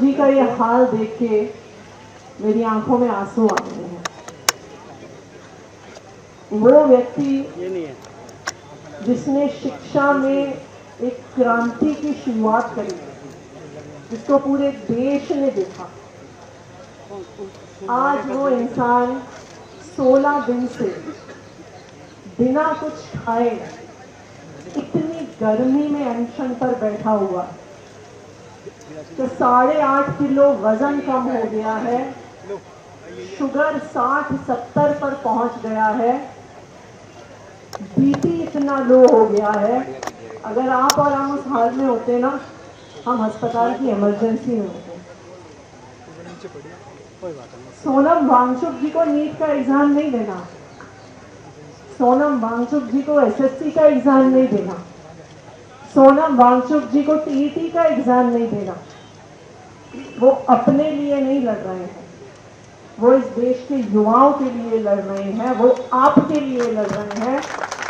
जी का ये हाल देख के मेरी आंखों में आंसू आ रहे हैं। वो व्यक्ति जिसने शिक्षा में एक क्रांति की शुरुआत करी, जिसको पूरे देश ने देखा, आज वो इंसान 16 दिन से बिना कुछ खाए इतनी गर्मी में अनशन पर बैठा हुआ तो 8.5 किलो वजन कम हो गया है, शुगर 60-70 पर पहुंच गया है, बीपी इतना लो हो गया है। अगर आप और हम उस हाल में होते ना, हम अस्पताल की इमरजेंसी में होते। सोनम वांगचुक जी को नीट का एग्जाम नहीं देना, सोनम वांगचुक जी को एसएससी का एग्जाम नहीं देना, सोनम वांगचुक जी को टीईटी का एग्जाम नहीं देना। वो अपने लिए नहीं लड़ रहे हैं, वो इस देश के युवाओं के लिए लड़ रहे हैं, वो आपके लिए लड़ रहे हैं।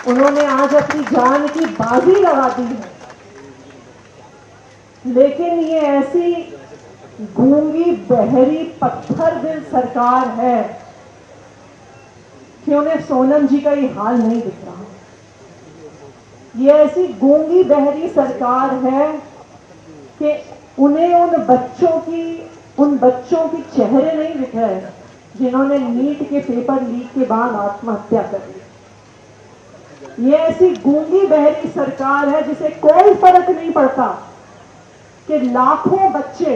उन्होंने आज अपनी जान की बाजी लगा दी है, लेकिन ये ऐसी गूंगी बहरी पत्थर दिल सरकार है कि उन्हें सोनम जी का ये हाल नहीं दिख रहा। ये ऐसी गूंगी बहरी सरकार है कि उन्हें उन बच्चों की चेहरे नहीं दिख रहे जिन्होंने नीट के पेपर लीक के बाद आत्महत्या कर ली। ये ऐसी गूंगी बहरी सरकार है जिसे कोई फर्क नहीं पड़ता कि लाखों बच्चे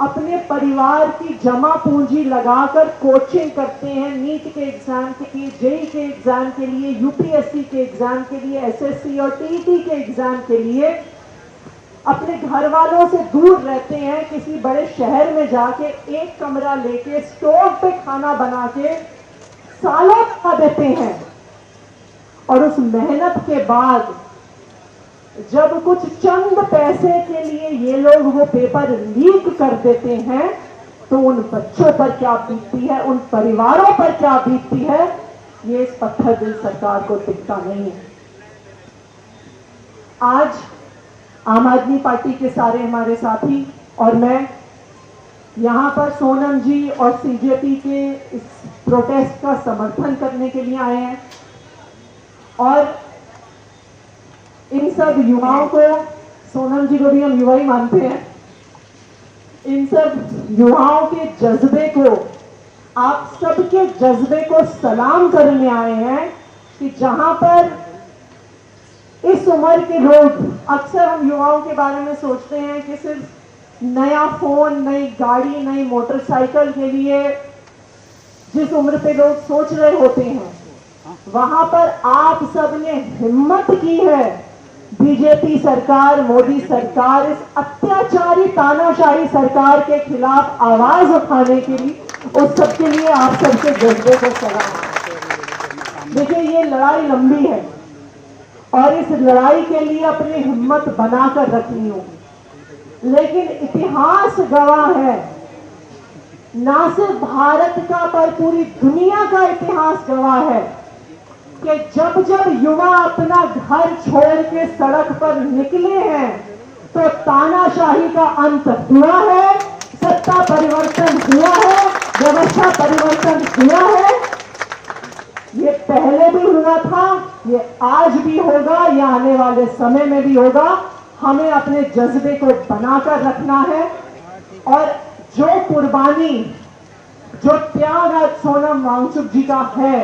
अपने परिवार की जमा पूंजी लगाकर कोचिंग करते हैं नीट के एग्जाम के लिए, जेईई के एग्जाम के लिए, यूपीएससी के एग्जाम के लिए, एसएससी और टीईटी के एग्जाम के लिए, अपने घर वालों से दूर रहते हैं, किसी बड़े शहर में जाके एक कमरा लेके स्टोव पे खाना बना के सालों खा देते हैं। और उस मेहनत के बाद जब कुछ चंद पैसे के लिए ये लोग वो पेपर लीक कर देते हैं तो उन बच्चों पर क्या बीतती है, उन परिवारों पर क्या बीतती है, ये इस पत्थर दिल सरकार को दिखता नहीं है। आज आम आदमी पार्टी के सारे हमारे साथी और मैं यहां पर सोनम जी और सीजेपी के इस प्रोटेस्ट का समर्थन करने के लिए आए हैं और इन सब युवाओं को, सोनम जी को भी हम युवा ही मानते हैं, इन सब युवाओं के जज्बे को, आप सबके जज्बे को सलाम करने आए हैं कि जहां पर इस उम्र के लोग, अक्सर हम युवाओं के बारे में सोचते हैं कि सिर्फ नया फोन, नई गाड़ी, नई मोटरसाइकिल के लिए जिस उम्र पे लोग सोच रहे होते हैं, वहां पर आप सबने हिम्मत की है बीजेपी सरकार, मोदी सरकार, इस अत्याचारी तानाशाही सरकार के खिलाफ आवाज उठाने के लिए, उस सबके लिए आप सबके जज्बे को सलाम। देखिए, ये लड़ाई लंबी है और इस लड़ाई के लिए अपनी हिम्मत बनाकर रखनी होगी, लेकिन इतिहास गवाह है, ना सिर्फ भारत का पर पूरी दुनिया का इतिहास गवाह है कि जब जब युवा अपना घर छोड़ के सड़क पर निकले हैं तो तानाशाही का अंत हुआ है, सत्ता परिवर्तन हुआ है, व्यवस्था परिवर्तन हुआ है। ये पहले भी हुआ था, ये आज भी होगा, ये आने वाले समय में भी होगा। हमें अपने जज्बे को बनाकर रखना है और जो कुर्बानी, जो त्याग आज सोनम वांगचुक जी का है,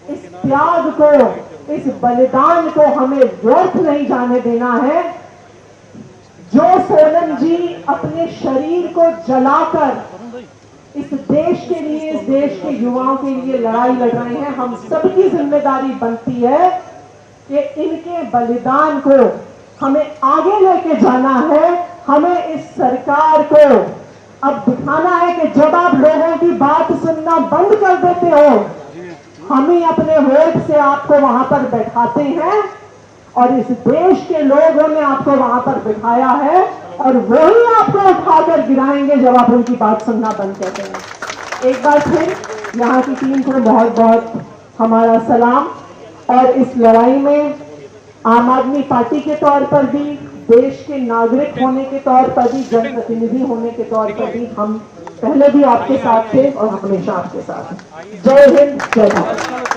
इस त्याग को, इस बलिदान को हमें व्यर्थ नहीं जाने देना है। जो सोनम जी अपने शरीर को जलाकर इस देश के लिए, इस देश के युवाओं के लिए लड़ाई लड़ रहे हैं, हम सबकी जिम्मेदारी बनती है कि इनके बलिदान को हमें आगे लेके जाना है। हमें इस सरकार को अब दिखाना है कि जब आप लोगों की बात सुनना बंद कर देते हो, हम ही अपने वोट से आपको वहां पर बैठाते हैं और इस देश के लोगों ने आपको वहां पर बिठाया है और वही आपको उठाकर गिराएंगे जब आप उनकी बात सुनना बंद करते हैं। एक बार फिर यहाँ की टीम को बहुत बहुत हमारा सलाम। और इस लड़ाई में आम आदमी पार्टी के तौर पर भी, देश के नागरिक होने के तौर पर भी, जनप्रतिनिधि होने के तौर पर भी हम पहले भी आपके साथ थे और हमेशा आपके साथ हैं। जय हिंद, जय भारत।